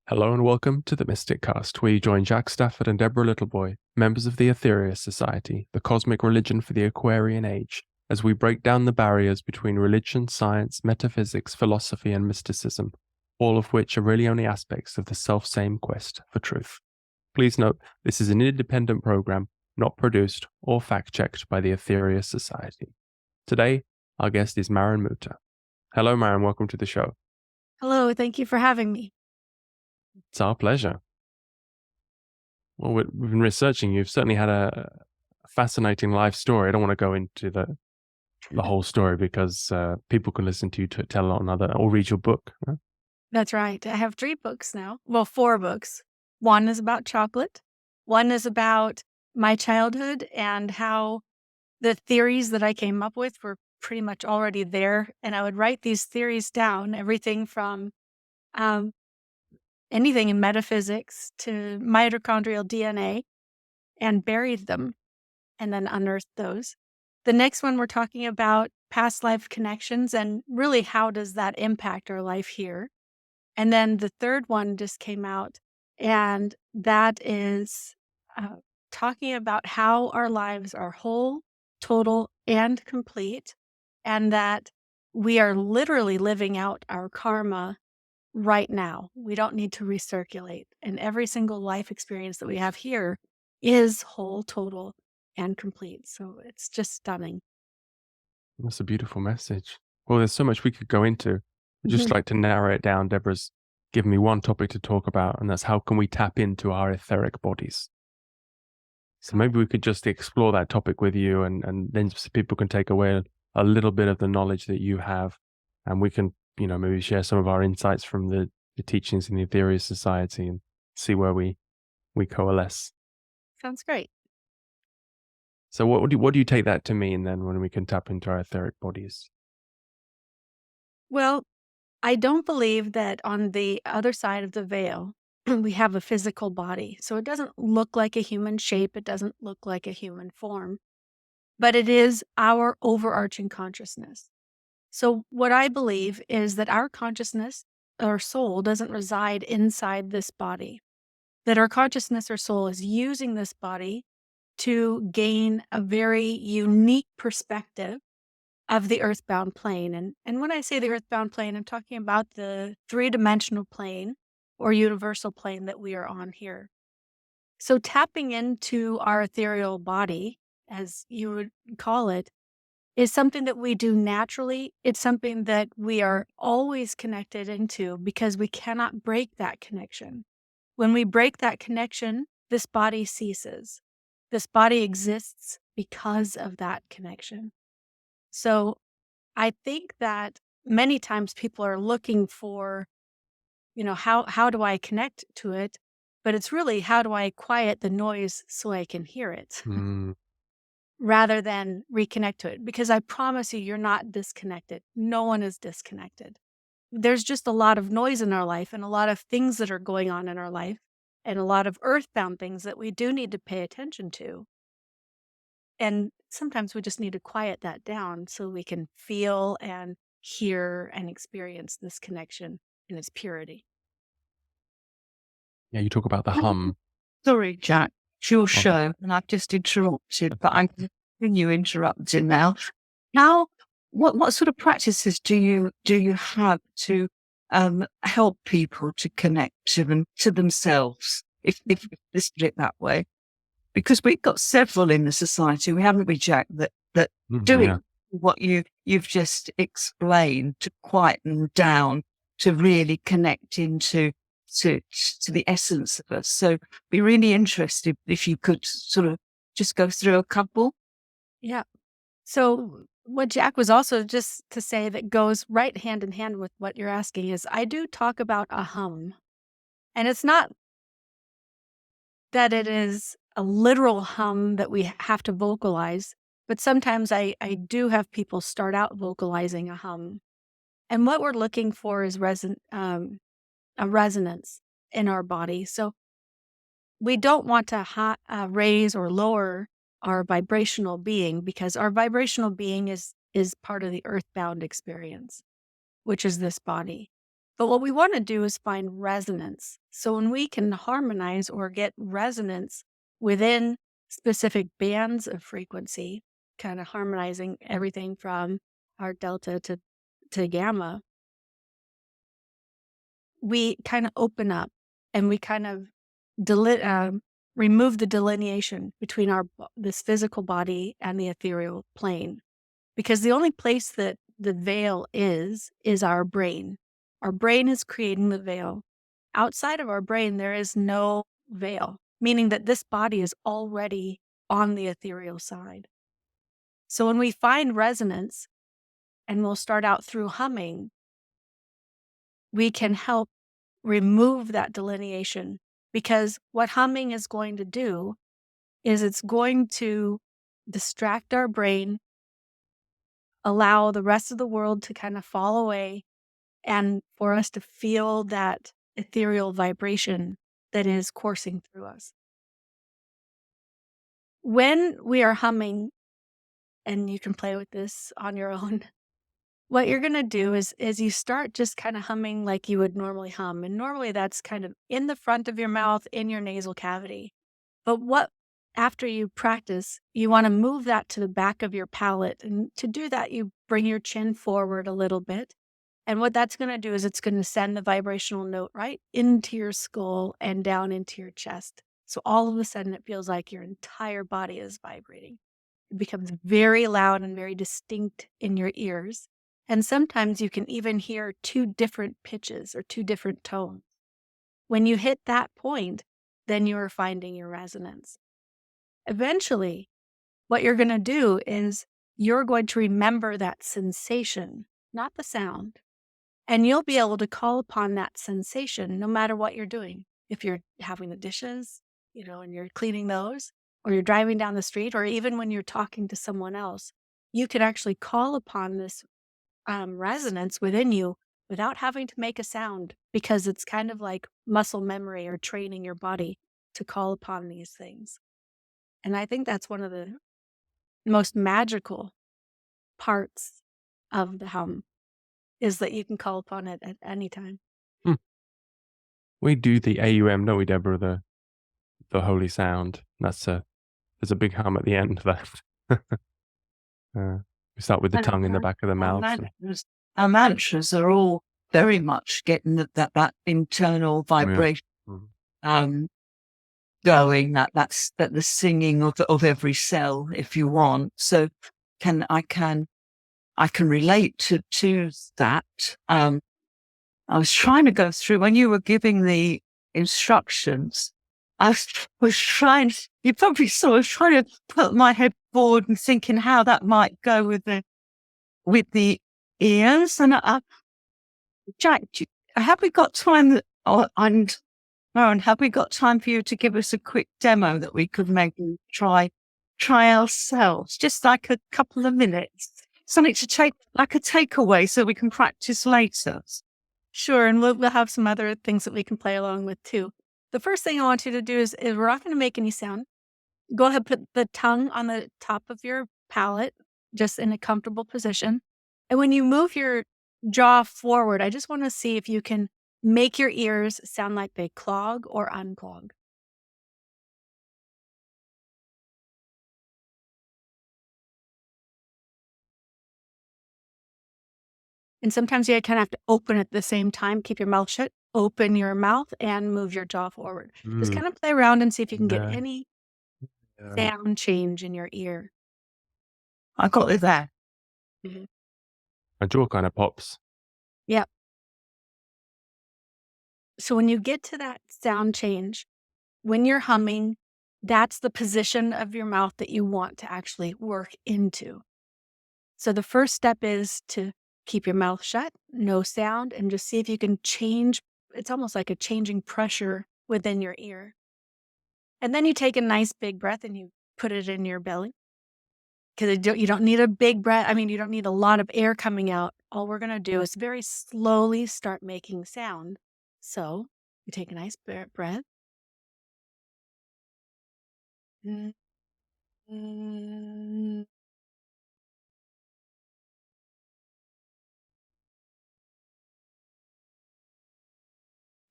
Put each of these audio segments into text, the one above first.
Hello and welcome to the Mystic Cast, where you join Jack Stafford and Deborah Littleboy, members of the Aetherius Society, the cosmic religion for the Aquarian Age, as we break down the barriers between religion, science, metaphysics, philosophy, and mysticism, all of which are really only aspects of the self-same quest for truth. Please note, this is an independent program, not produced or fact-checked by the Aetherius Society. Today, our guest is Marin Mouta. Hello, Marin. Welcome to the show. Hello, thank you for having me. It's our pleasure. Well, we've been researching. You've certainly had a fascinating life story. I don't want to go into the whole story because people can listen to you to tell on other or read your book. Huh? That's right. I have 3 books now. Well, 4 books. One is about chocolate. One is about my childhood and how the theories that I came up with were pretty much already there. And I would write these theories down, everything from anything in metaphysics to mitochondrial DNA, and buried them and then unearthed those. The next one, we're talking about past life connections and really how does that impact our life here. And then the third one just came out, and that is talking about how our lives are whole, total, and complete, and that we are literally living out our karma right now. We don't need to recirculate. And every single life experience that we have here is whole, total, and complete. So it's just stunning. That's a beautiful message. Well, there's so much we could go into. I'd just like to narrow it down. Deborah's given me one topic to talk about, and that's how can we tap into our etheric bodies. So maybe we could just explore that topic with you, and then people can take away a little bit of the knowledge that you have, and we can, maybe share some of our insights from the teachings in the Aetherius Society and see where we coalesce. Sounds great. So what do you take that to mean then when we can tap into our etheric bodies? Well, I don't believe that on the other side of the veil, we have a physical body. So it doesn't look like a human shape. It doesn't look like a human form, but it is our overarching consciousness. So what I believe is that our consciousness or soul doesn't reside inside this body, that our consciousness or soul is using this body to gain a very unique perspective of the earthbound plane. And when I say the earthbound plane, I'm talking about the 3-dimensional plane or universal plane that we are on here. So tapping into our ethereal body, as you would call it, is something that we do naturally. It's something that we are always connected into because we cannot break that connection. When we break that connection, this body ceases. This body exists because of that connection. So I think that many times people are looking for, how do I connect to it? But it's really, how do I quiet the noise so I can hear it rather than reconnect to it? Because I promise you're not disconnected. No one is disconnected. There's just a lot of noise in our life and a lot of things that are going on in our life and a lot of earthbound things that we do need to pay attention to. And sometimes we just need to quiet that down so we can feel and hear and experience this connection in its purity. Yeah, you talk about the hum. Sorry, Jack, it's your show, and I've just interrupted, but I'm continue interrupting now. What sort of practices do you have to help people to connect to themselves, if let's put it that way? Because we've got several in the society, we haven't we, Jack, that doing what you've just explained to quieten down, to really connect into to the essence of us. So be really interested if you could sort of just go through a couple. Yeah. So what Jack was also just to say that goes right hand in hand with what you're asking is I do talk about a hum. And it's not that it is a literal hum that we have to vocalize, but sometimes I do have people start out vocalizing a hum. And what we're looking for is a resonance in our body. So we don't want to raise or lower our vibrational being because our vibrational being is part of the earthbound experience, which is this body. But what we want to do is find resonance. So when we can harmonize or get resonance within specific bands of frequency, kind of harmonizing everything from our delta to gamma, we kind of open up and we kind of remove the delineation between this physical body and the ethereal plane. Because the only place that the veil is our brain. Our brain is creating the veil. Outside of our brain, there is no veil, meaning that this body is already on the ethereal side. So when we find resonance, and we'll start out through humming, we can help remove that delineation, because what humming is going to do is it's going to distract our brain, allow the rest of the world to kind of fall away, and for us to feel that ethereal vibration that is coursing through us. When we are humming, and you can play with this on your own, what you're going to do is you start just kind of humming like you would normally hum. And normally that's kind of in the front of your mouth, in your nasal cavity. But after you practice, you want to move that to the back of your palate. And to do that, you bring your chin forward a little bit. And what that's going to do is it's going to send the vibrational note right into your skull and down into your chest. So all of a sudden, it feels like your entire body is vibrating. It becomes very loud and very distinct in your ears. And sometimes you can even hear two different pitches or two different tones. When you hit that point, then you are finding your resonance. Eventually, what you're going to do is you're going to remember that sensation, not the sound. And you'll be able to call upon that sensation no matter what you're doing. If you're having the dishes, and you're cleaning those, or you're driving down the street, or even when you're talking to someone else, you can actually call upon this resonance within you without having to make a sound, because it's kind of like muscle memory or training your body to call upon these things. And I think that's one of the most magical parts of the hum, is that you can call upon it at any time. We do the AUM, don't we, Deborah? The holy sound. There's a big hum at the end of that. We start with the tongue in the back of the mouth. Our mantras are all very much getting that internal vibration going. That's the singing of every cell, if you want. So I can relate to that. I was trying to go through when you were giving the instructions. I was trying. You probably saw. I was trying to put my head forward and thinking how that might go with the ears. And Jack, have we got time? And Maren, have we got time for you to give us a quick demo that we could maybe try ourselves? Just like a couple of minutes, something to take, like a takeaway, so we can practice later. Sure, and we'll have some other things that we can play along with too. The first thing I want you to do is we're not going to make any sound. Go ahead, put the tongue on the top of your palate, just in a comfortable position. And when you move your jaw forward, I just want to see if you can make your ears sound like they clog or unclog. And sometimes you kind of have to open at the same time. Keep your mouth shut, open your mouth, and move your jaw forward. Just kind of play around and see if you can get any sound change in your ear. I got it there. Mm-hmm. My jaw kind of pops. Yep. So when you get to that sound change, when you're humming, that's the position of your mouth that you want to actually work into. So the first step is to keep your mouth shut, no sound, and just see if you can change. It's almost like a changing pressure within your ear. And then you take a nice big breath and you put it in your belly. Because you don't need a big breath. I mean, you don't need a lot of air coming out. All we're going to do is very slowly start making sound. So you take a nice breath.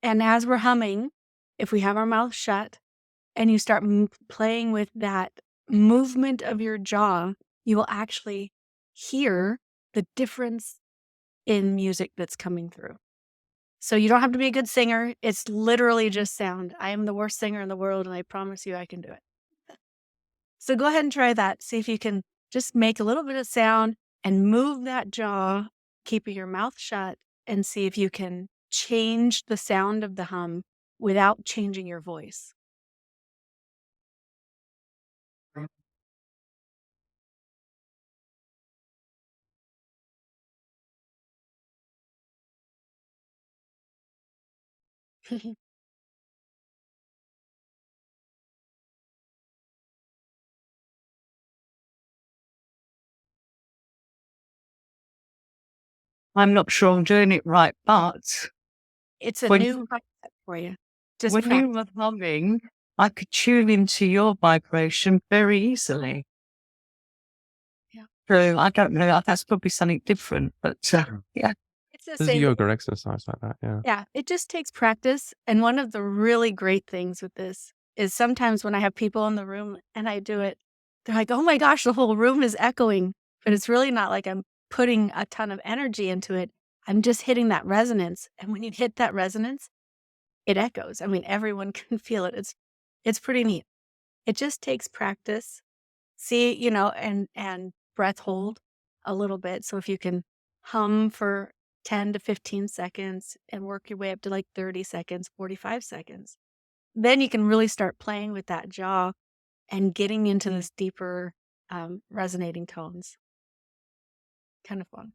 And as we're humming, if we have our mouth shut and you start playing with that movement of your jaw, you will actually hear the difference in music that's coming through. So you don't have to be a good singer. It's literally just sound. I am the worst singer in the world, and I promise you I can do it. So go ahead and try that. See if you can just make a little bit of sound and move that jaw, keeping your mouth shut, and see if you can change the sound of the hum without changing your voice. I'm not sure I'm doing it right, but It's a when new concept for you. Just when you practice. were humming, I could tune into your vibration very easily. Yeah. So I don't know. That's probably something different, but yeah. It's the There's a same. yoga exercise like that, yeah. Yeah, it just takes practice. And one of the really great things with this is sometimes when I have people in the room and I do it, they're like, oh my gosh, the whole room is echoing. But it's really not like I'm putting a ton of energy into it. I'm just hitting that resonance. And when you hit that resonance, it echoes. I mean, everyone can feel it. It's pretty neat. It just takes practice. See, and breath hold a little bit. So if you can hum for 10 to 15 seconds and work your way up to like 30 seconds, 45 seconds, then you can really start playing with that jaw and getting into this deeper resonating tones. Kind of fun.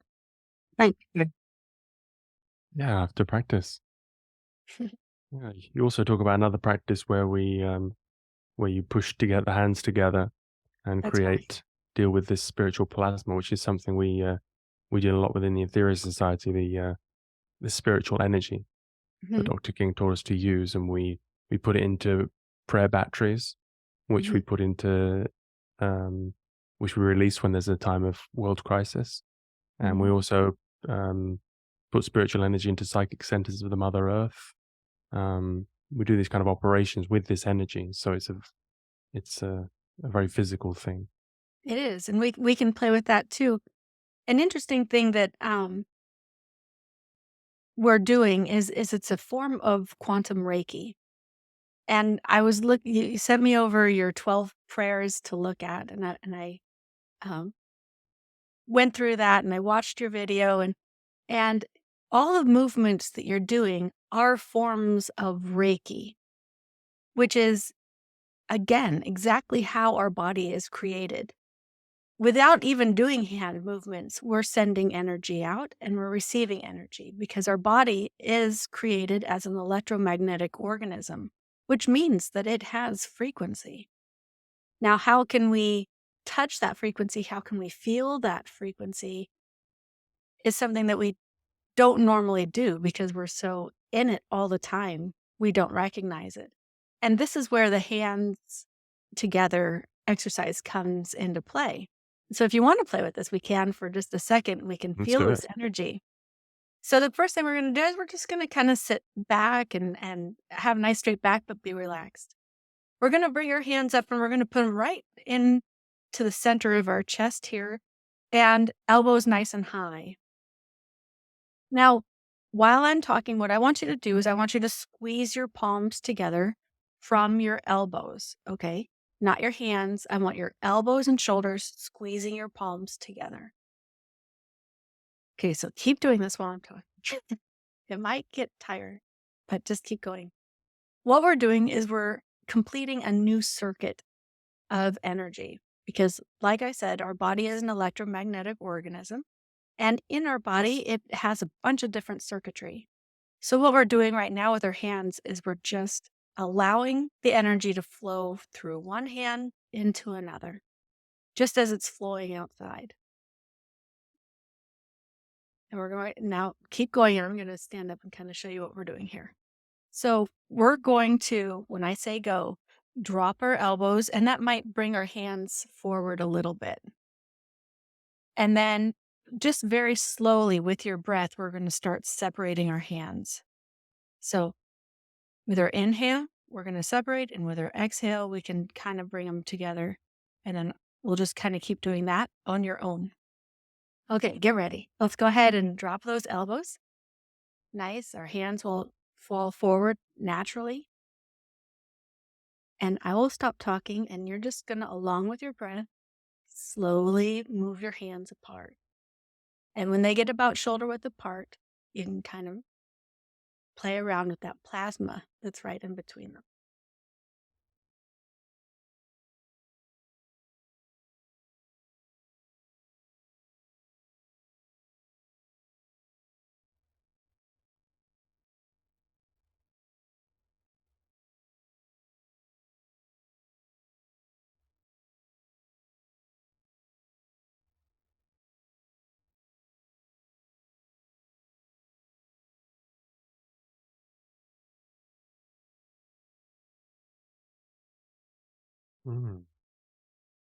Thank you. Yeah, I have to practice. Yeah, you also talk about another practice where where you push together the hands together and That's right. deal with this spiritual plasma, which is something we deal a lot within the Aetherius Society, the spiritual energy that Mhm, Dr. King taught us to use, and we put it into prayer batteries, which we mhm, put into which we release when there's a time of world crisis, and we mhm. also um, put spiritual energy into psychic centers of the Mother Earth. We do these kind of operations with this energy, so it's a very physical thing. It is. And we can play with that too. An interesting thing that we're doing is it's a form of quantum Reiki. And I was you sent me over your 12 prayers to look at, and I um, went through that, and I watched your video, and all the movements that you're doing are forms of Reiki, which is, again, exactly how our body is created. Without even doing hand movements, we're sending energy out and we're receiving energy because our body is created as an electromagnetic organism, which means that it has frequency. Now, how can we touch that frequency? How can we feel that frequency? Is something that we don't normally do because we're so in it all the time. We don't recognize it. And this is where the hands together exercise comes into play. So if you want to play with this, we can for just a second. We can Let's feel do this it. energy. So the first thing we're going to do is we're just going to kind of sit back and have a nice straight back, but be relaxed. We're going to bring our hands up and we're going to put them right in to the center of our chest here and elbows nice and high. Now, while I'm talking, what I want you to do is I want you to squeeze your palms together from your elbows, okay? Not your hands. I want your elbows and shoulders squeezing your palms together. Okay, so keep doing this while I'm talking. It might get tired, but just keep going. What we're doing is we're completing a new circuit of energy because, like I said, our body is an electromagnetic organism. And in our body, it has a bunch of different circuitry. So, what we're doing right now with our hands is we're just allowing the energy to flow through one hand into another, just as it's flowing outside. And we're going now, keep going. And I'm going to stand up and kind of show you what we're doing here. So, we're going to, when I say go, drop our elbows, and that might bring our hands forward a little bit. And then just very slowly with your breath, we're going to start separating our hands. So With our inhale, we're going to separate, and with our exhale, we can kind of bring them together. And then we'll just kind of keep doing that on your own. Okay, get ready. Let's go ahead and drop those elbows. Nice. Our hands will fall forward naturally. And I will stop talking, and you're just going to, along with your breath, slowly move your hands apart. And when they get about shoulder width apart, you can kind of play around with that plasma that's right in between them. Mm.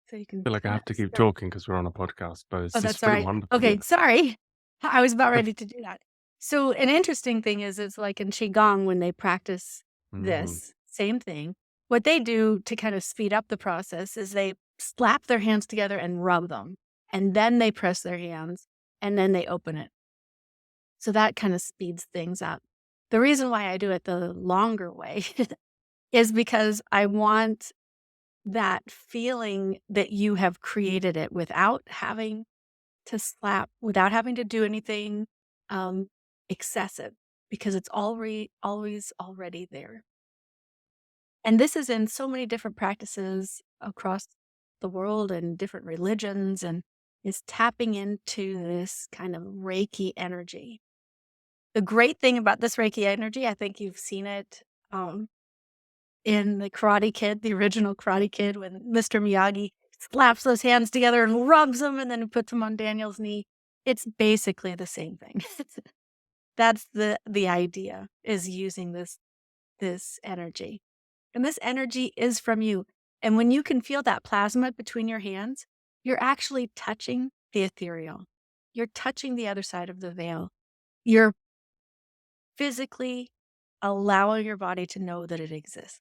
So you can I feel like I have to keep talking because we're on a podcast, but it's Oh, just that's all been right. wonderful. Okay, sorry. I was about ready to do that. So an interesting thing is, it's like in Qigong when they practice this same thing. What they do to kind of speed up the process is they slap their hands together and rub them, and then they press their hands, and then they open it. So that kind of speeds things up. The reason why I do it the longer way is because I want that feeling that you have created it without having to slap, without having to do anything excessive, because it's always already there. And this is in so many different practices across the world and different religions, and is tapping into this kind of Reiki energy. The great thing about this Reiki energy, I think you've seen it in the Karate Kid, the original Karate Kid, when Mr. Miyagi slaps those hands together and rubs them and then puts them on Daniel's knee. It's basically the same thing. That's the idea, is using this energy. And this energy is from you. And when you can feel that plasma between your hands, you're actually touching the ethereal. You're touching the other side of the veil. You're physically allowing your body to know that it exists.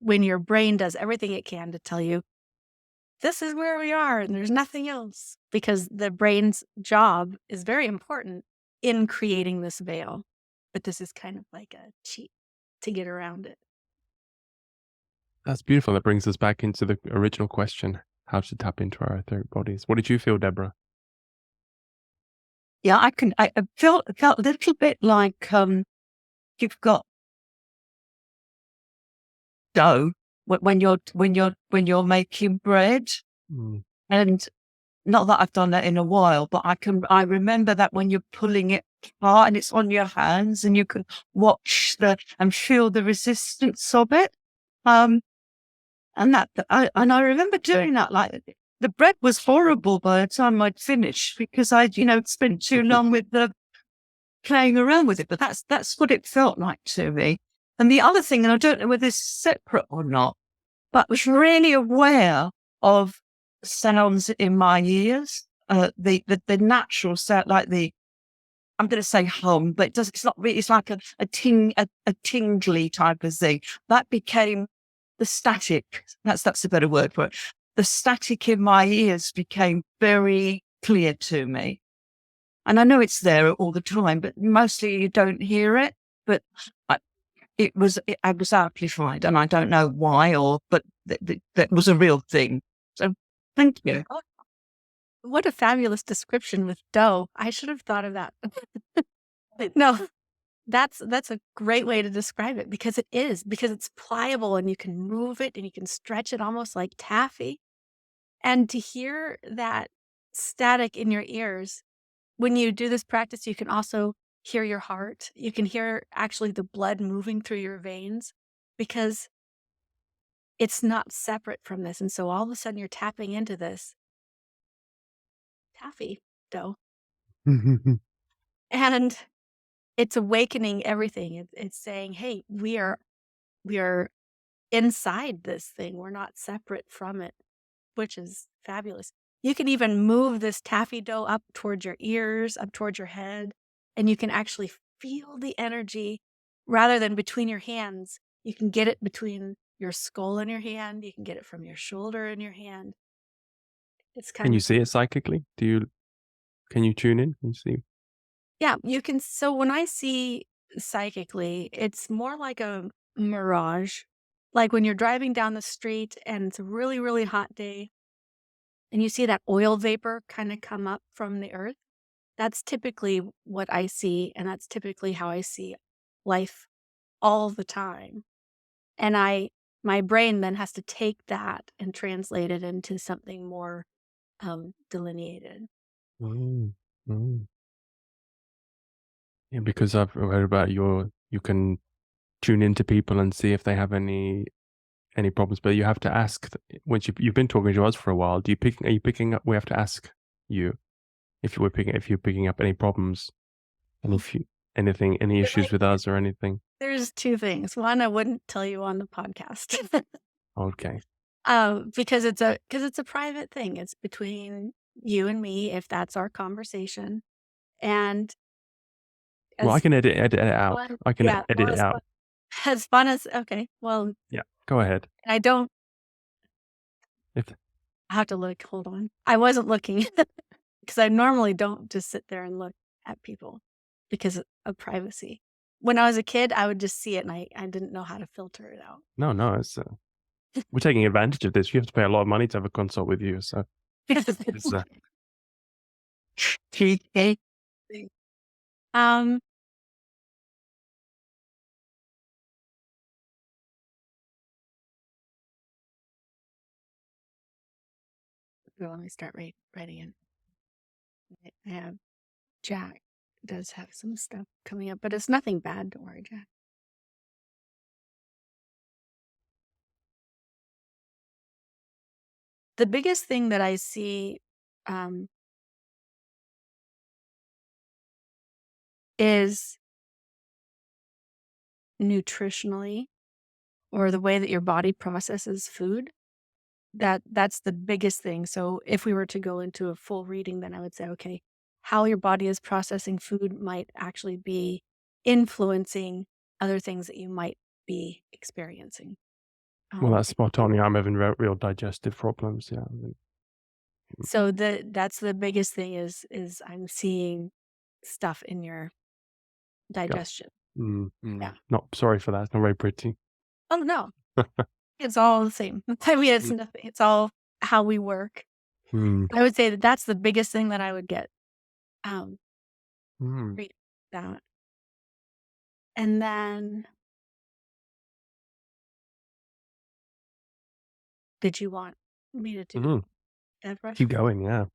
When your brain does everything it can to tell you, this is where we are and there's nothing else, because the brain's job is very important in creating this veil. But this is kind of like a cheat to get around it. That's beautiful. That brings us back into the original question: how to tap into our etheric bodies. What did you feel, Deborah? Yeah, I felt a little bit like you've got dough when you're making bread, and not that I've done that in a while, but I remember that when you're pulling it apart and it's on your hands and you can watch and feel the resistance of it. And I remember doing that. Like, the bread was horrible by the time I'd finished, because I'd spent too long with playing around with it. But that's what it felt like to me. And the other thing, and I don't know whether this is separate or not, but was really aware of sounds in my ears, the natural sound, like I'm going to say hum, but it's not really, it's like a tingly type of thing. That became the static. That's a better word for it. The static in my ears became very clear to me. And I know it's there all the time, but mostly you don't hear it. But I was amplified, and I don't know why, but that was a real thing. So thank you. What a fabulous description with dough. I should have thought of that. No, that's a great way to describe it, because it's pliable and you can move it and you can stretch it almost like taffy. And to hear that static in your ears, when you do this practice, you can also hear your heart. You can hear actually the blood moving through your veins, because it's not separate from this. And so all of a sudden you're tapping into this taffy dough, and it's awakening everything. It's saying, hey, we are inside this thing. We're not separate from it, which is fabulous. You can even move this taffy dough up towards your ears, up towards your head, and you can actually feel the energy rather than between your hands, you can get it between your skull and your hand. You can get it from your shoulder and your hand. It's Can kind you of, see it psychically? Can you tune in? Can you see? yeah, you can. So when I see psychically, it's more like a mirage. Like when you're driving down the street and it's a really, really hot day and you see that oil vapor kind of come up from the earth. That's typically what I see, and that's typically how I see life all the time. And my brain then has to take that and translate it into something more delineated. Mm, mm. Yeah, because I've heard about you can tune into people and see if they have any problems, but you have to ask once you've been talking to us for a while. Are you picking up? We have to ask you if you're picking up any problems, and if you any It issues might- with us or anything. There's two things. One, I wouldn't tell you on the podcast. Okay. Because it's a private thing. It's between you and me if that's our conversation. And Well, I as can edit it out. fun, I can yeah, edit well, it out. as fun as okay, well, Yeah, go ahead. I don't If I have to look. Hold on. I wasn't looking because I normally don't just sit there and look at people because of privacy. When I was a kid, I would just see it and I didn't know how to filter it out. no, it's we're taking advantage of this. You have to pay a lot of money to have a consult with you, so it's TK. um, let me start writing in. I have Jack does have some stuff coming up, but it's nothing bad. Don't worry, Jack. The biggest thing that I see um, is nutritionally, or the way that your body processes food. That's the biggest thing. So if we were to go into a full reading, then I would say, okay, how your body is processing food might actually be influencing other things that you might be experiencing. well, that's spot on. Yeah, I'm having real digestive problems. Yeah. So that's the biggest thing is I'm seeing stuff in your digestion. Yeah. Not sorry for that. It's not very pretty. Oh no, it's all the same. I mean, it's nothing. It's all how we work. I would say that that's the biggest thing that I would get. Read that, and then did you want me to do that brush? Keep going. Yeah.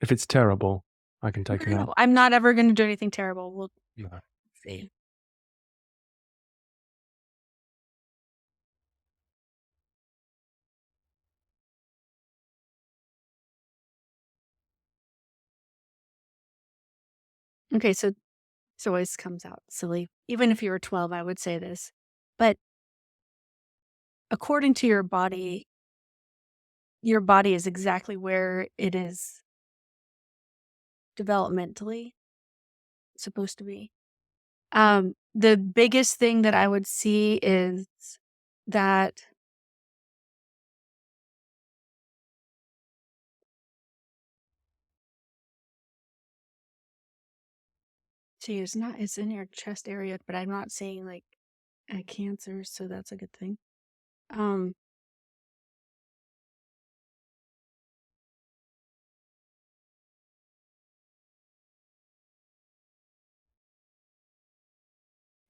If it's terrible, I can take it out. No, I'm not ever going to do anything terrible. We'll No. see. Okay, so it always comes out silly. Even if you were 12, I would say this. But according to your body is exactly where it is developmentally supposed to be. The biggest thing that I would see is that see, it's in your chest area, but I'm not seeing like a cancer, so that's a good thing. Um,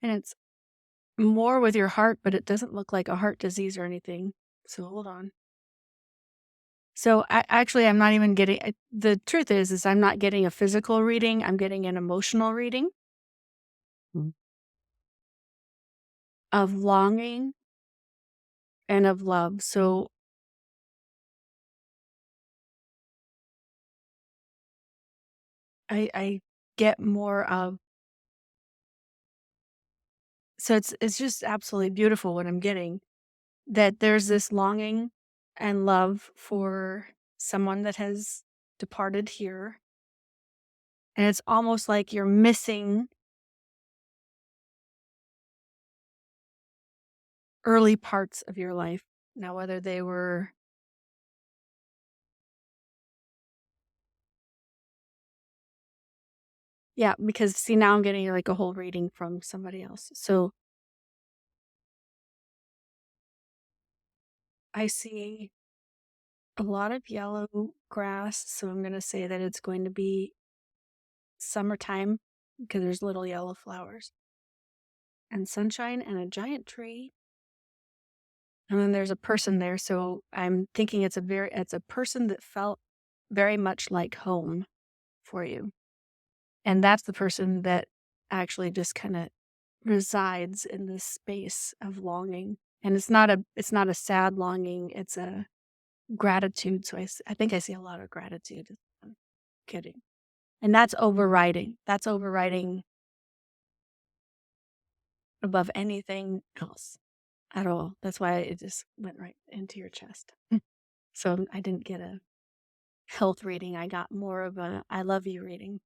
and it's more with your heart, but it doesn't look like a heart disease or anything. So hold on. So I'm not even getting, the truth is I'm not getting a physical reading. I'm getting an emotional reading of longing and of love. So I get more of, so it's just absolutely beautiful what I'm getting, that there's this longing and love for someone that has departed here. And it's almost like you're missing early parts of your life. Now, whether they were yeah, because see, now I'm getting like a whole reading from somebody else. So I see a lot of yellow grass, so I'm going to say that it's going to be summertime because there's little yellow flowers and sunshine and a giant tree. And then there's a person there, so I'm thinking it's a person that felt very much like home for you. And that's the person that actually just kind of resides in this space of longing. And it's not a sad longing, it's a gratitude. So I think I see a lot of gratitude. I'm kidding. And that's overriding. That's overriding above anything else at all. That's why it just went right into your chest. So I didn't get a health reading. I got more of a I love you reading.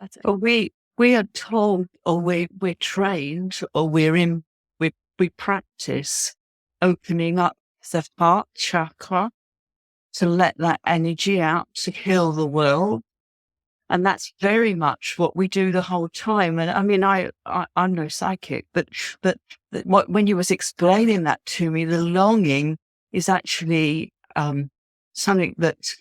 That's it. But we are told, or we're trained, or we practice opening up the heart chakra to let that energy out to heal the world. And that's very much what we do the whole time. And I mean, I'm no psychic, but when you was explaining that to me, the longing is actually something that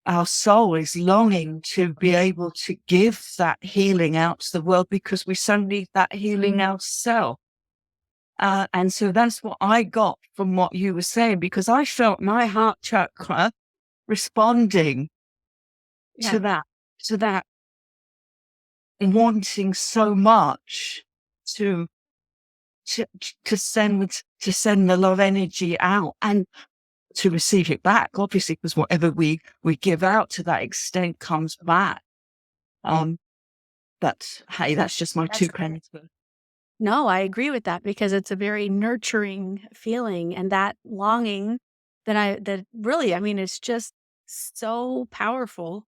our soul is longing to be able to give that healing out to the world because we so need that healing ourselves. And so that's what I got from what you were saying, because I felt my heart chakra responding to that wanting so much to send the love energy out and to receive it back, obviously, because whatever we give out to that extent comes back. But hey, that's just my 2 pennies worth. No, I agree with that because it's a very nurturing feeling, and that longing that really, I mean, it's just so powerful.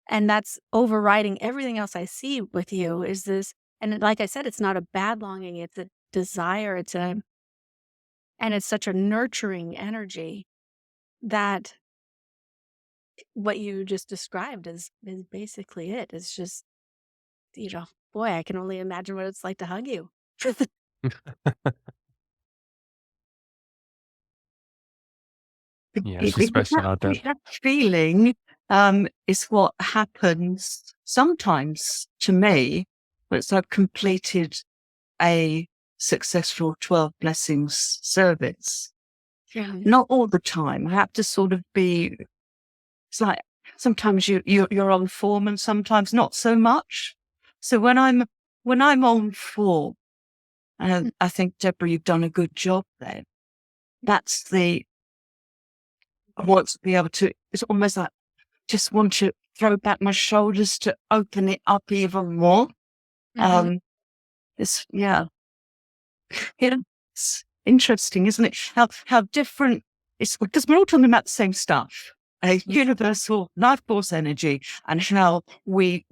And that's overriding everything else I see with you is this, and like I said, it's not a bad longing, it's a desire, and it's such a nurturing energy that what you just described is basically it. It's just, boy, I can only imagine what it's like to hug you. Yeah, she's special out there. That feeling is what happens sometimes to me once I've completed a successful 12 blessings service. Yeah. Not all the time. I have to sort of be, it's like sometimes you're on form and sometimes not so much. So when I'm on form, and I think, Deborah, you've done a good job there. I want to be able to, it's almost like just want to throw back my shoulders to open it up even more. It's interesting, isn't it? How different it's, because we're all talking about the same stuff, a universal life force energy, and how we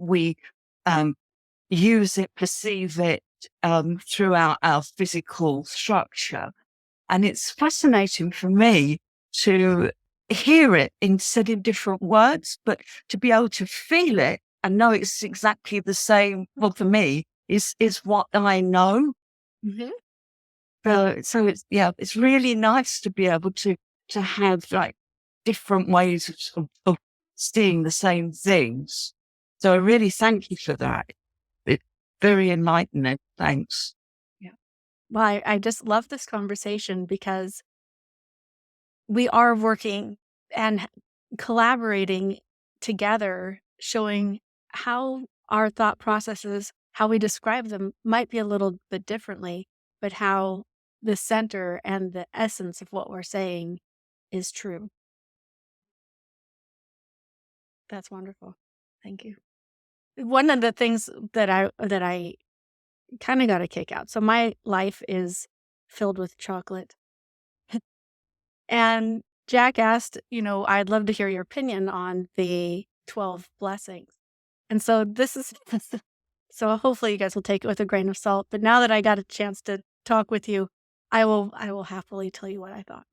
use it, perceive it throughout our physical structure. And it's fascinating for me to hear it said in different words, but to be able to feel it and know it's exactly the same. Well, for me, is what I know. So it's really nice to be able to have like different ways of seeing the same things. So I really thank you for that. It's very enlightening. Thanks. Well, I just love this conversation because we are working and collaborating together, showing how our thought processes, how we describe them might be a little bit differently, but how the center and the essence of what we're saying is true. That's wonderful. Thank you. One of the things that I kind of got a kick out. So my life is filled with chocolate. And Jack asked, I'd love to hear your opinion on the 12 blessings. And so this is So hopefully you guys will take it with a grain of salt. But now that I got a chance to talk with you, I will happily tell you what I thought.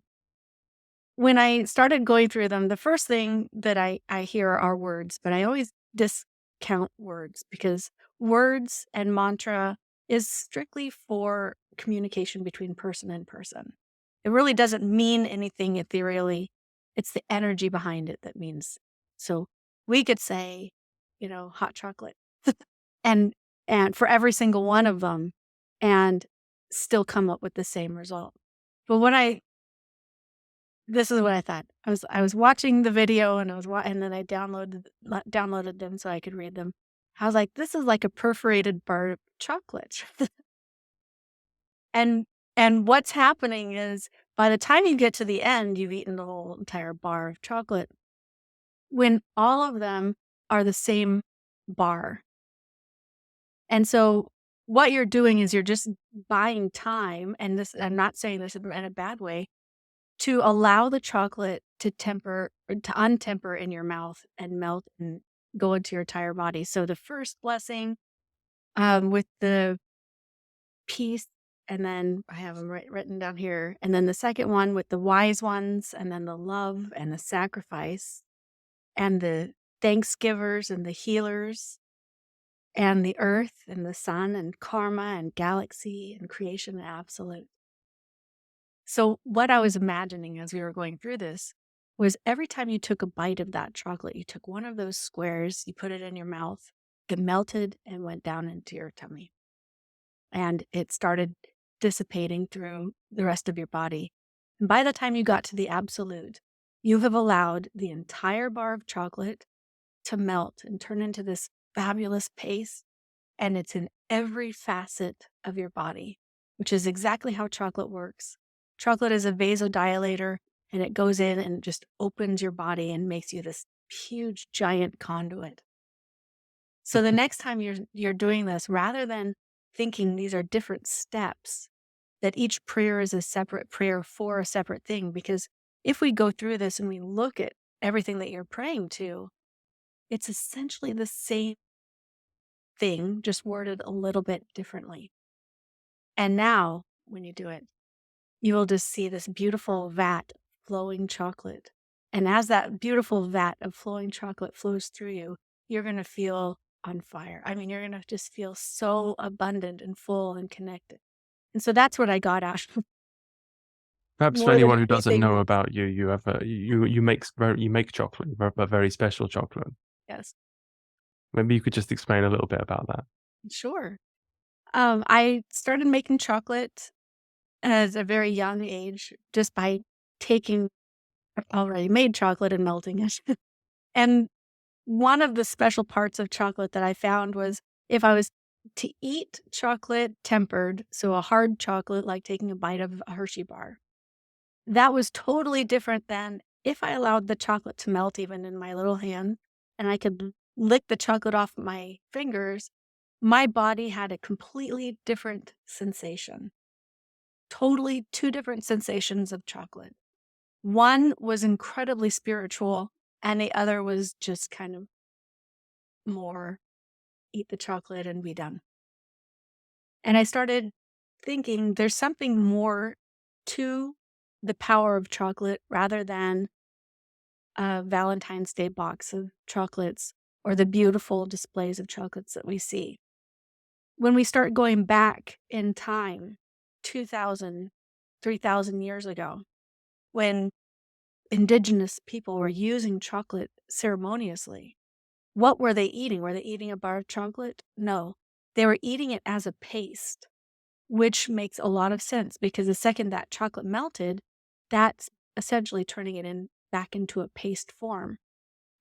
When I started going through them, the first thing that I hear are words, but I always discount words because words and mantra is strictly for communication between person and person. It really doesn't mean anything ethereally. It's the energy behind it that means. So we could say, hot chocolate and for every single one of them and still come up with the same result. But this is what I thought. I was watching the video and and then I downloaded them so I could read them. I was like, this is like a perforated bar of chocolate. and what's happening is by the time you get to the end, you've eaten the whole entire bar of chocolate. When all of them are the same bar. And so what you're doing is you're just buying time, and this I'm not saying this in a bad way, to allow the chocolate to untemper in your mouth and melt and go into your entire body. So the first blessing with the peace, and then I have them written down here. And then the second one with the wise ones, and then the love and the sacrifice, and the thanksgivers and the healers, and the earth and the sun and karma and galaxy and creation and absolute. So what I was imagining as we were going through this was every time you took a bite of that chocolate, you took one of those squares, you put it in your mouth, it melted and went down into your tummy. And it started dissipating through the rest of your body. And by the time you got to the absolute, you have allowed the entire bar of chocolate to melt and turn into this fabulous paste. And it's in every facet of your body, which is exactly how chocolate works. Chocolate is a vasodilator, and it goes in and just opens your body and makes you this huge, giant conduit. So the next time you're doing this, rather than thinking these are different steps, that each prayer is a separate prayer for a separate thing, because if we go through this and we look at everything that you're praying to, it's essentially the same thing, just worded a little bit differently. And now, when you do it, you will just see this beautiful vat of flowing chocolate. And as that beautiful vat of flowing chocolate flows through you, you're going to feel on fire. I mean, you're going to just feel so abundant and full and connected. And so that's what I got out of Perhaps for more than anyone who doesn't anything know else. about you, you make chocolate, a very special chocolate. Yes, Maybe you could just explain a little bit about that. sure. I started making chocolate at a very young age just by taking already made chocolate and melting it. And one of the special parts of chocolate that I found was if I was to eat chocolate tempered, so a hard chocolate like taking a bite of a Hershey bar, that was totally different than if I allowed the chocolate to melt even in my little hand and I could lick the chocolate off my fingers. My body had a completely different sensation. Totally two different sensations of chocolate. One was incredibly spiritual, and the other was just kind of more eat the chocolate and be done. And I started thinking there's something more to the power of chocolate rather than a Valentine's Day box of chocolates or the beautiful displays of chocolates that we see. When we start going back in time, 2,000, 3,000 years ago, when indigenous people were using chocolate ceremoniously, what were they eating? Were they eating a bar of chocolate? No, they were eating it as a paste, which makes a lot of sense because the second that chocolate melted, that's essentially turning it back into a paste form.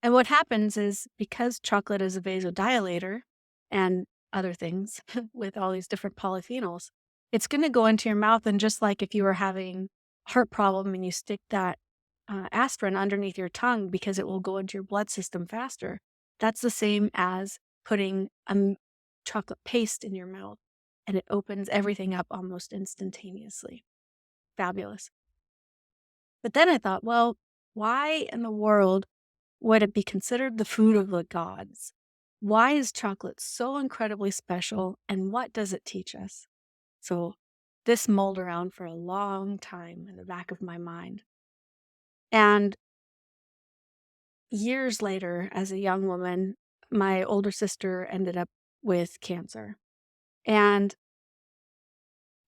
And what happens is because chocolate is a vasodilator and other things with all these different polyphenols, it's going to go into your mouth. And just like if you were having a heart problem and you stick that aspirin underneath your tongue because it will go into your blood system faster, that's the same as putting a chocolate paste in your mouth, and it opens everything up almost instantaneously. Fabulous. But then I thought, well, why in the world would it be considered the food of the gods? Why is chocolate so incredibly special, and what does it teach us? So this mulled around for a long time in the back of my mind. And years later, as a young woman, my older sister ended up with cancer. And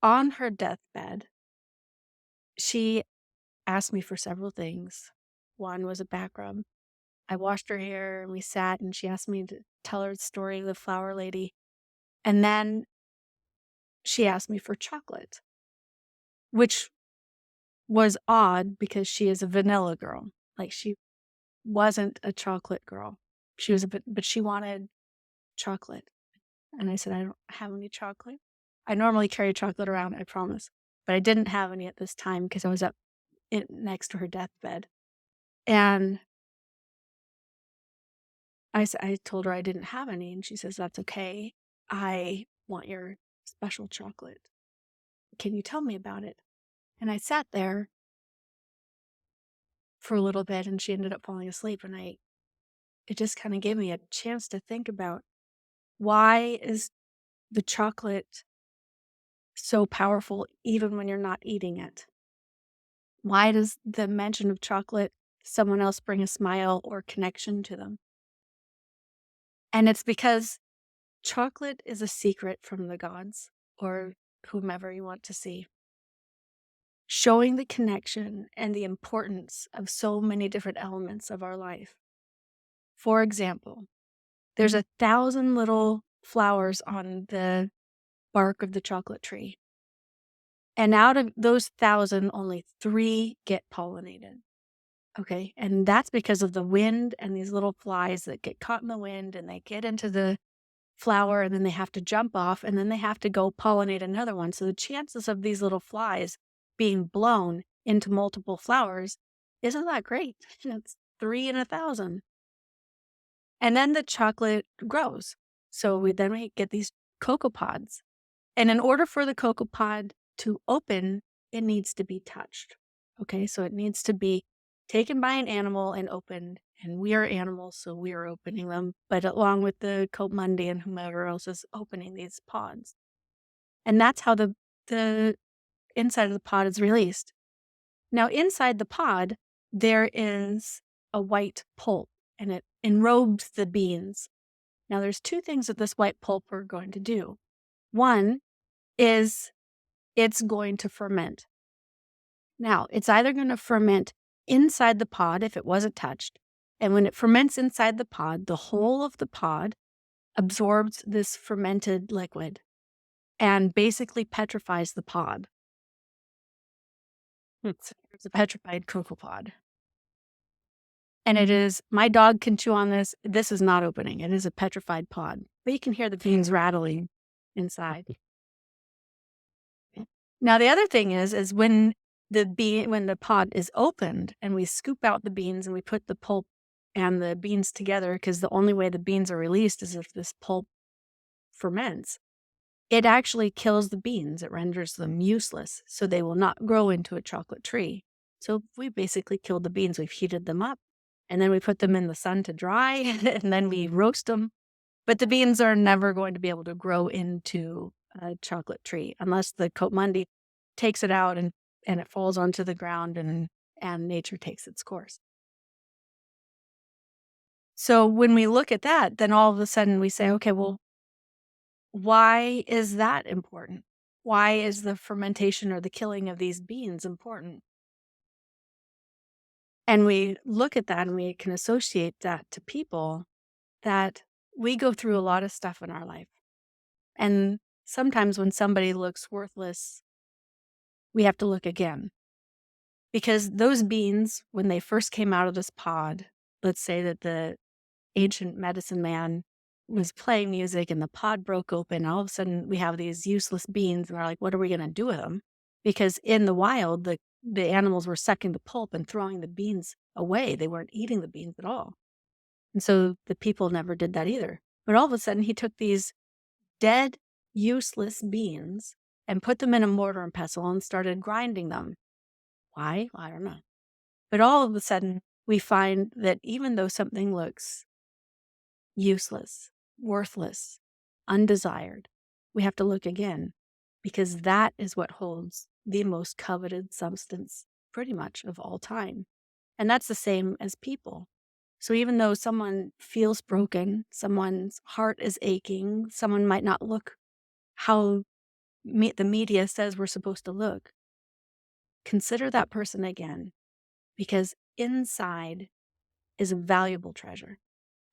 on her deathbed, she asked me for several things. One was a back rub. I washed her hair and we sat, and she asked me to tell her the story of the flower lady. And then she asked me for chocolate, which was odd because she is a vanilla girl. Like, she wasn't a chocolate girl. She was but she wanted chocolate. And I said, I don't have any chocolate. I normally carry chocolate around, I promise. But I didn't have any at this time because I was up next to her deathbed. And I told her I didn't have any, and she says, that's okay. I want your special chocolate. Can you tell me about it? And I sat there for a little bit, and she ended up falling asleep, and it just kind of gave me a chance to think about, why is the chocolate so powerful even when you're not eating it? Why does the mention of chocolate someone else bring a smile or connection to them? And it's because chocolate is a secret from the gods, or whomever you want to see, showing the connection and the importance of so many different elements of our life. For example, there's 1,000 little flowers on the bark of the chocolate tree. And out of those 1,000, only 3 get pollinated. Okay. And that's because of the wind and these little flies that get caught in the wind, and they get into the flower, and then they have to jump off, and then they have to go pollinate another one. So the chances of these little flies being blown into multiple flowers isn't that great. It's 3 in 1,000. And then the chocolate grows. So we get these cocoa pods. And in order for the cocoa pod to open, it needs to be touched. Okay, so it needs to be taken by an animal and opened. And we are animals, so we are opening them, but along with the coatmundi and whomever else is opening these pods. And that's how the inside of the pod is released. Now, inside the pod, there is a white pulp, and it enrobes the beans. Now, there's 2 things that this white pulp are going to do. One is it's going to ferment. Now, it's either going to ferment inside the pod if it wasn't touched, and when it ferments inside the pod, the whole of the pod absorbs this fermented liquid and basically petrifies the pod. So it's a petrified cocoa pod. And it is, my dog can chew on this. This is not opening. It is a petrified pod, but you can hear the beans rattling inside. Now, the other thing is when the pod is opened and we scoop out the beans and we put the pulp and the beans together, because the only way the beans are released is if this pulp ferments, it actually kills the beans. It renders them useless, so they will not grow into a chocolate tree. So we basically killed the beans. We've heated them up, and then we put them in the sun to dry, and then we roast them. But the beans are never going to be able to grow into a chocolate tree unless the coatmundi takes it out and it falls onto the ground, and nature takes its course. So when we look at that, then all of a sudden we say, okay, well, why is that important? Why is the fermentation or the killing of these beans important? And we look at that and we can associate that to people, that we go through a lot of stuff in our life. And sometimes when somebody looks worthless, we have to look again. Because those beans, when they first came out of this pod, let's say that the ancient medicine man was playing music and the pod broke open, all of a sudden we have these useless beans, and we're like, what are we going to do with them? Because in the wild, the animals were sucking the pulp and throwing the beans away. They weren't eating the beans at all. And so the people never did that either. But all of a sudden he took these dead, useless beans and put them in a mortar and pestle and started grinding them. Why? I don't know. But all of a sudden we find that even though something looks useless, worthless, undesired, we have to look again, because that is what holds the most coveted substance pretty much of all time. And that's the same as people. So even though someone feels broken, someone's heart is aching, someone might not look how the media says we're supposed to look, consider that person again, because inside is a valuable treasure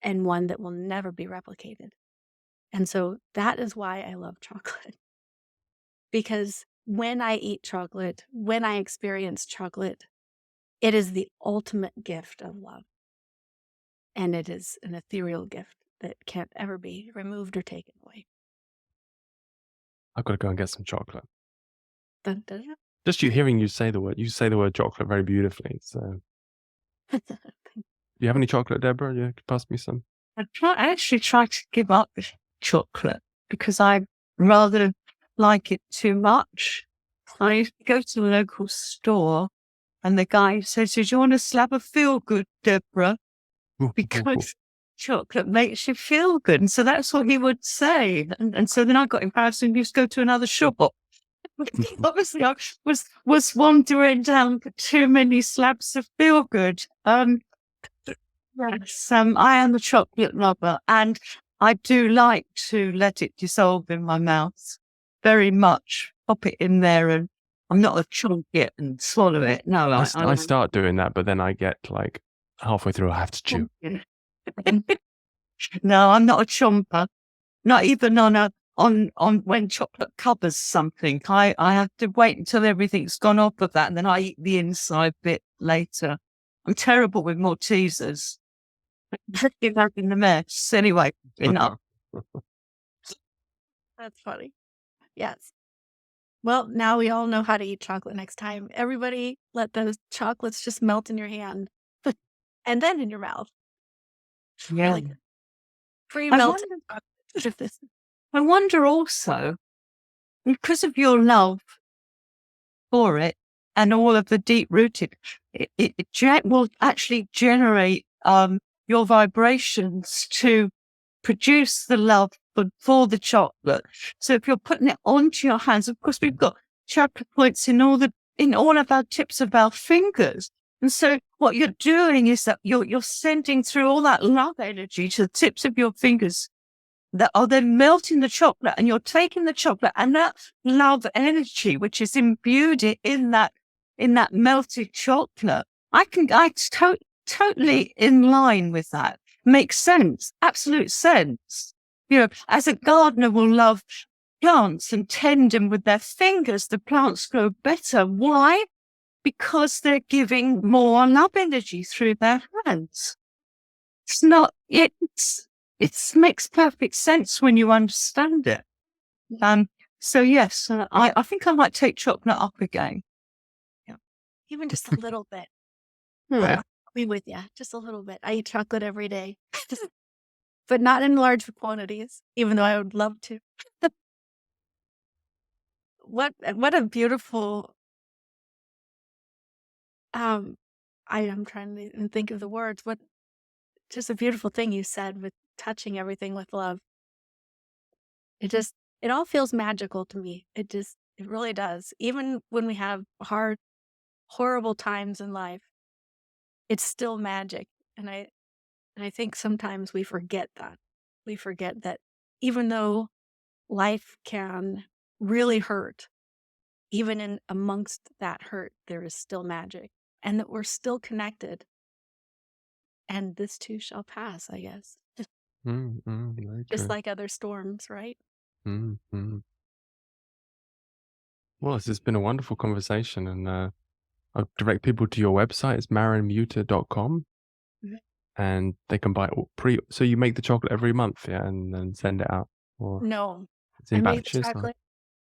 and one that will never be replicated. And so that is why I love chocolate. Because when I eat chocolate, when I experience chocolate, it is the ultimate gift of love. And it is an ethereal gift that can't ever be removed or taken away. I've got to go and get some chocolate. Dun, dun, dun. Just hearing you say the word chocolate very beautifully. So, do you have any chocolate, Deborah? You could pass me some. I actually try to give up chocolate because I rather like it too much. I used to go to the local store and the guy says, "Do you want a slab of feel good, Deborah?" Because chocolate makes you feel good. And so that's what he would say. And so then I got embarrassed and used to go to another shop. Obviously, I was wandering down too many slabs of feel good. Yes, I am a chocolate lover, and I do like to let it dissolve in my mouth very much. Pop it in there, and I'm not a chunk it and swallow it. No, I start doing that, but then I get like halfway through, I have to chew. No, I'm not a chomper. Not even on when chocolate covers something. I have to wait until everything's gone off of that, and then I eat the inside bit later. I'm terrible with Maltesers. Give that in the mess. Anyway, enough. That's funny. Yes. Well, now we all know how to eat chocolate next time. Everybody let those chocolates just melt in your hand and then in your mouth. Yeah. Like pre-melted. I wonder also, because of your love for it and all of the deep-rooted, it will actually generate your vibrations to produce the love for the chocolate. So if you're putting it onto your hands, of course, we've got chocolate points in all of our tips of our fingers. And so what you're doing is that you're sending through all that love energy to the tips of your fingers that are then melting the chocolate, and you're taking the chocolate and that love energy, which is imbued in that melted chocolate. I totally in line with that. Makes sense. Absolute sense. You know, as a gardener will love plants and tend them with their fingers, the plants grow better. Why? Because they're giving more love energy through their hands. It makes perfect sense when you understand it. So yes, I think I might take chocolate up again. Yeah. Even just a little bit. Yeah. I'll be with you. Just a little bit. I eat chocolate every day, but not in large quantities, even though I would love to. What a beautiful, I am trying to think of the words. Just a beautiful thing you said with touching everything with love. It all feels magical to me. It really does. Even when we have hard, horrible times in life, it's still magic. And I think sometimes we forget that. We forget that even though life can really hurt, even in amongst that hurt, there is still magic, and that we're still connected. And this too shall pass, I guess. Very Just true. like other storms, right? Well, this has been a wonderful conversation, and I'll direct people to your website. It's marinmouta.com. And they can buy it so you make the chocolate every month, yeah, and then send it out, or No, it's in I make the batches. chocolate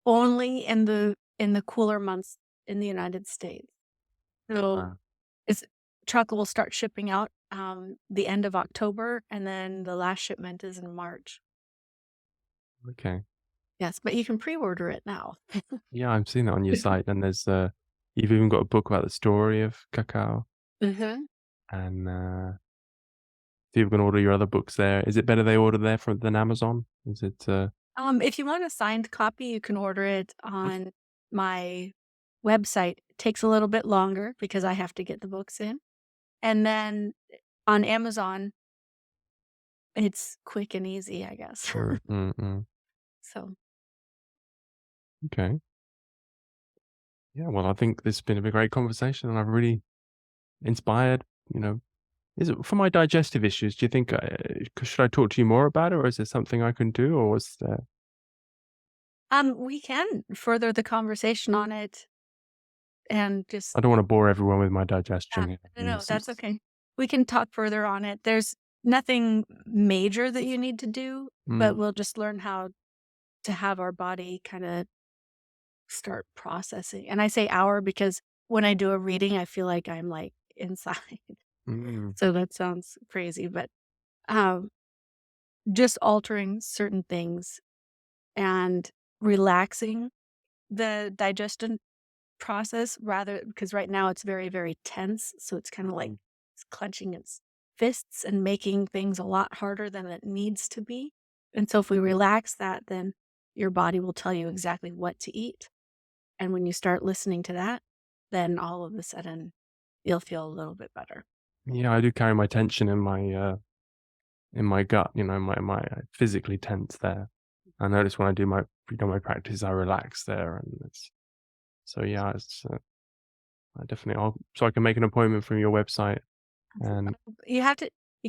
only in the cooler months in the United States. So chocolate will start shipping out the end of October, and then the last shipment is in March. Okay. Yes, but you can pre-order it now. Yeah, I'm seeing it on your site, and there's you've even got a book about the story of cacao, and People can order your other books there. Is it better they order there than Amazon? Is it? If you want a signed copy, you can order it on my website. It takes a little bit longer because I have to get the books in. And then on Amazon, it's quick and easy, I guess. Sure. So, Okay. Yeah. Well, I think this has been a great conversation, and I've really inspired. Is it for my digestive issues? Do you think should I talk to you more about it, or is there something I can do, or was there? we can further the conversation on it and just I don't want to bore everyone with my digestion. no, that's okay. We can talk further on it. There's nothing major that you need to do, but we'll just learn how to have our body kind of start processing. And I say our because when I do a reading, I feel like I'm like inside. So that sounds crazy, but just altering certain things and relaxing the digestion process because right now it's very, very tense. So it's kind of like it's clenching its fists and making things a lot harder than it needs to be. And so if we relax that, then your body will tell you exactly what to eat. And when you start listening to that, then all of a sudden you'll feel a little bit better. Yeah, I do carry my tension in my gut. My physically tense there. I notice when I do my practice, I relax there, and it's so yeah. It's I definitely. So I can make an appointment from your website and You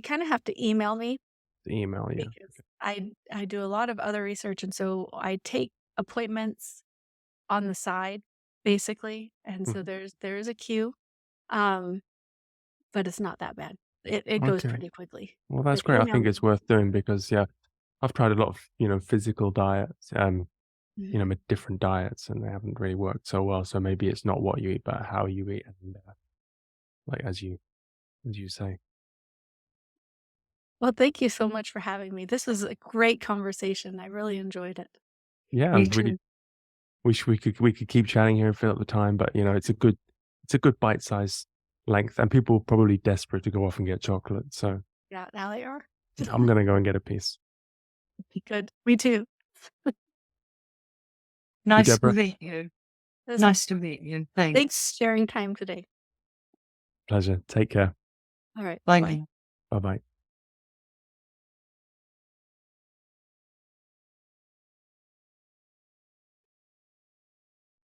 kind of have to email me the email. Yeah. because I do a lot of other research, and so I take appointments on the side, basically, and so there is a queue, but it's not that bad. It goes Okay. pretty quickly. Well, that's But great. I email think me. it's worth doing because I've tried a lot of physical diets, different diets, and they haven't really worked so well. So maybe it's not what you eat, but how you eat, and like as you say. Well, thank you so much for having me. This was a great conversation. I really enjoyed it. Yeah, Me and really too. wish we could keep chatting here and fill up the time, but it's a good bite size length, and people are probably desperate to go off and get chocolate. So Yeah, now they are. I'm gonna go and get a piece. Good. Me too. Nice to Deborah, meet you. This- Nice to meet you. Thanks. Thanks for sharing time today. pleasure. Take care. All right. Bye Bye. now. Bye bye.